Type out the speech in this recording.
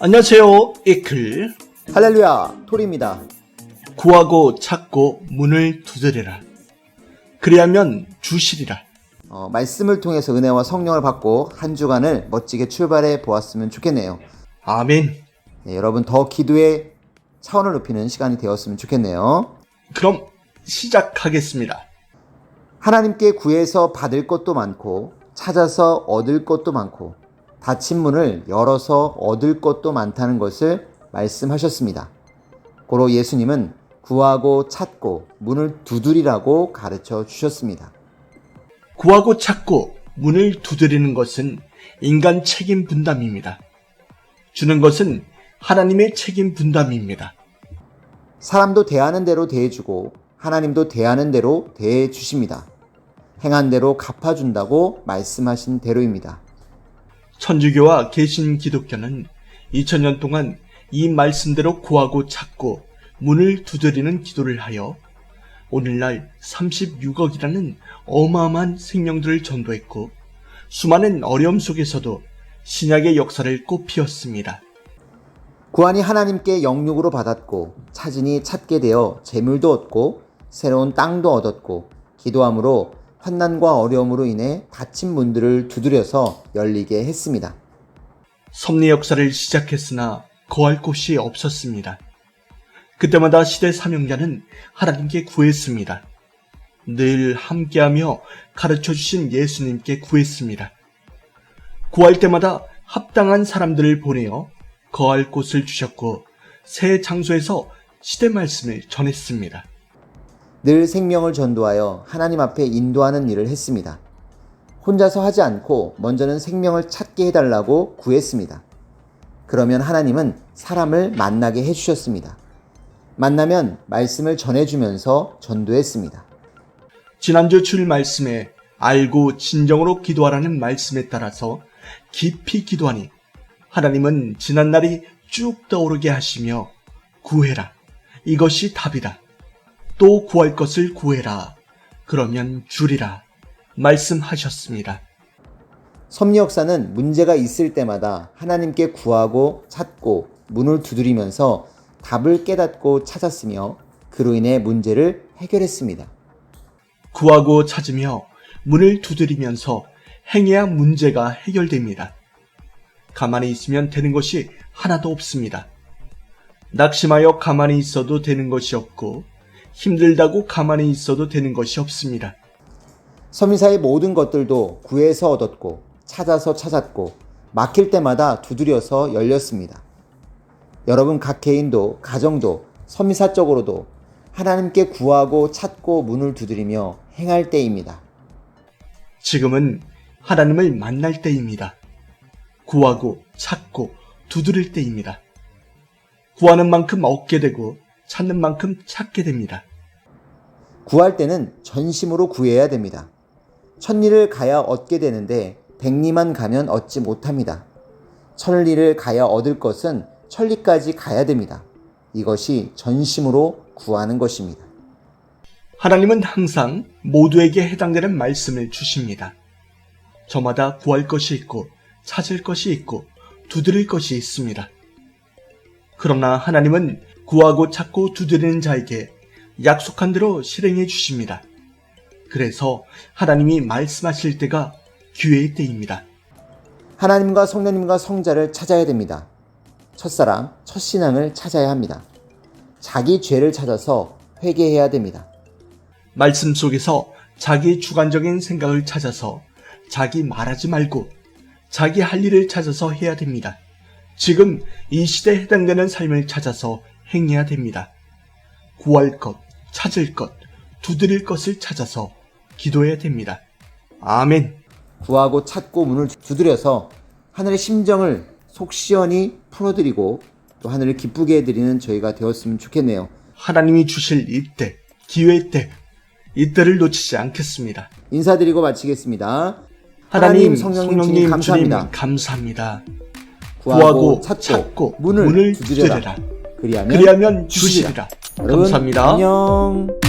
안녕하세요. 이클. 할렐루야, 토리입니다. 구하고 찾고 문을 두드리라. 그리하면 주시리라. 말씀을 통해서 은혜와 성령을 받고 한 주간을 멋지게 출발해 보았으면 좋겠네요. 아멘. 네, 여러분 더 기도의 차원을 높이는 시간이 되었으면 좋겠네요. 그럼 시작하겠습니다. 하나님께 구해서 받을 것도 많고 찾아서 얻을 것도 많고 닫힌 문을 열어서 얻을 것도 많다는 것을 말씀하셨습니다. 고로 예수님은 구하고 찾고 문을 두드리라고 가르쳐 주셨습니다. 구하고 찾고 문을 두드리는 것은 인간 책임 분담입니다. 주는 것은 하나님의 책임 분담입니다. 사람도 대하는 대로 대해주고 하나님도 대하는 대로 대해주십니다. 행한 대로 갚아준다고 말씀하신 대로입니다. 천주교와 개신 기독교는 2000년 동안 이 말씀대로 구하고 찾고 문을 두드리는 기도를 하여 오늘날 36억이라는 어마어마한 생명들을 전도했고 수많은 어려움 속에서도 신약의 역사를 꽃피웠습니다. 구하니 하나님께 영육으로 받았고 찾으니 찾게 되어 재물도 얻고 새로운 땅도 얻었고 기도함으로 환난과 어려움으로 인해 닫힌 문들을 두드려서 열리게 했습니다. 섭리 역사를 시작했으나 거할 곳이 없었습니다. 그때마다 시대 사명자는 하나님께 구했습니다. 늘 함께하며 가르쳐주신 예수님께 구했습니다. 구할 때마다 합당한 사람들을 보내어 거할 곳을 주셨고 새 장소에서 시대 말씀을 전했습니다. 늘 생명을 전도하여 하나님 앞에 인도하는 일을 했습니다. 혼자서 하지 않고 먼저는 생명을 찾게 해달라고 구했습니다. 그러면 하나님은 사람을 만나게 해주셨습니다. 만나면 말씀을 전해주면서 전도했습니다. 지난주 줄 말씀에 알고 진정으로 기도하라는 말씀에 따라서 깊이 기도하니 하나님은 지난날이 쭉 떠오르게 하시며 구해라. 이것이 답이다. 또 구할 것을 구해라. 그러면 주리라. 말씀하셨습니다. 섭리 역사는 문제가 있을 때마다 하나님께 구하고 찾고 문을 두드리면서 답을 깨닫고 찾았으며 그로 인해 문제를 해결했습니다. 구하고 찾으며 문을 두드리면서 행해야 문제가 해결됩니다. 가만히 있으면 되는 것이 하나도 없습니다. 낙심하여 가만히 있어도 되는 것이 없고 힘들다고 가만히 있어도 되는 것이 없습니다. 섭리사의 모든 것들도 구해서 얻었고 찾아서 찾았고 막힐 때마다 두드려서 열렸습니다. 여러분 각 개인도 가정도 섭리사적으로도 하나님께 구하고 찾고 문을 두드리며 행할 때입니다. 지금은 하나님을 만날 때입니다. 구하고 찾고 두드릴 때입니다. 구하는 만큼 얻게 되고 찾는 만큼 찾게 됩니다. 구할 때는 전심으로 구해야 됩니다. 천리를 가야 얻게 되는데 백리만 가면 얻지 못합니다. 천리를 가야 얻을 것은 천리까지 가야 됩니다. 이것이 전심으로 구하는 것입니다. 하나님은 항상 모두에게 해당되는 말씀을 주십니다. 저마다 구할 것이 있고 찾을 것이 있고 두드릴 것이 있습니다. 그러나 하나님은 구하고 찾고 두드리는 자에게 약속한 대로 실행해 주십니다. 그래서 하나님이 말씀하실 때가 기회의 때입니다. 하나님과 성령님과 성자를 찾아야 됩니다. 첫사랑, 첫신앙을 찾아야 합니다. 자기 죄를 찾아서 회개해야 됩니다. 말씀 속에서 자기 주관적인 생각을 찾아서 자기 말하지 말고 자기 할 일을 찾아서 해야 됩니다. 지금 이 시대에 해당되는 삶을 찾아서 행해야 됩니다. 구할 것, 찾을 것, 두드릴 것을 찾아서 기도해야 됩니다. 아멘. 구하고 찾고 문을 두드려서 하늘의 심정을 속 시원히 풀어드리고 또 하늘을 기쁘게 해드리는 저희가 되었으면 좋겠네요. 하나님이 주실 이때, 기회의 때, 이때를 놓치지 않겠습니다. 인사드리고 마치겠습니다. 하나님, 성령님, 주님 감사합니다. 주님 감사합니다. 구하고 찾고 문을 두드려라. 그리하면 주시리라. 여러분, 감사합니다. 안녕.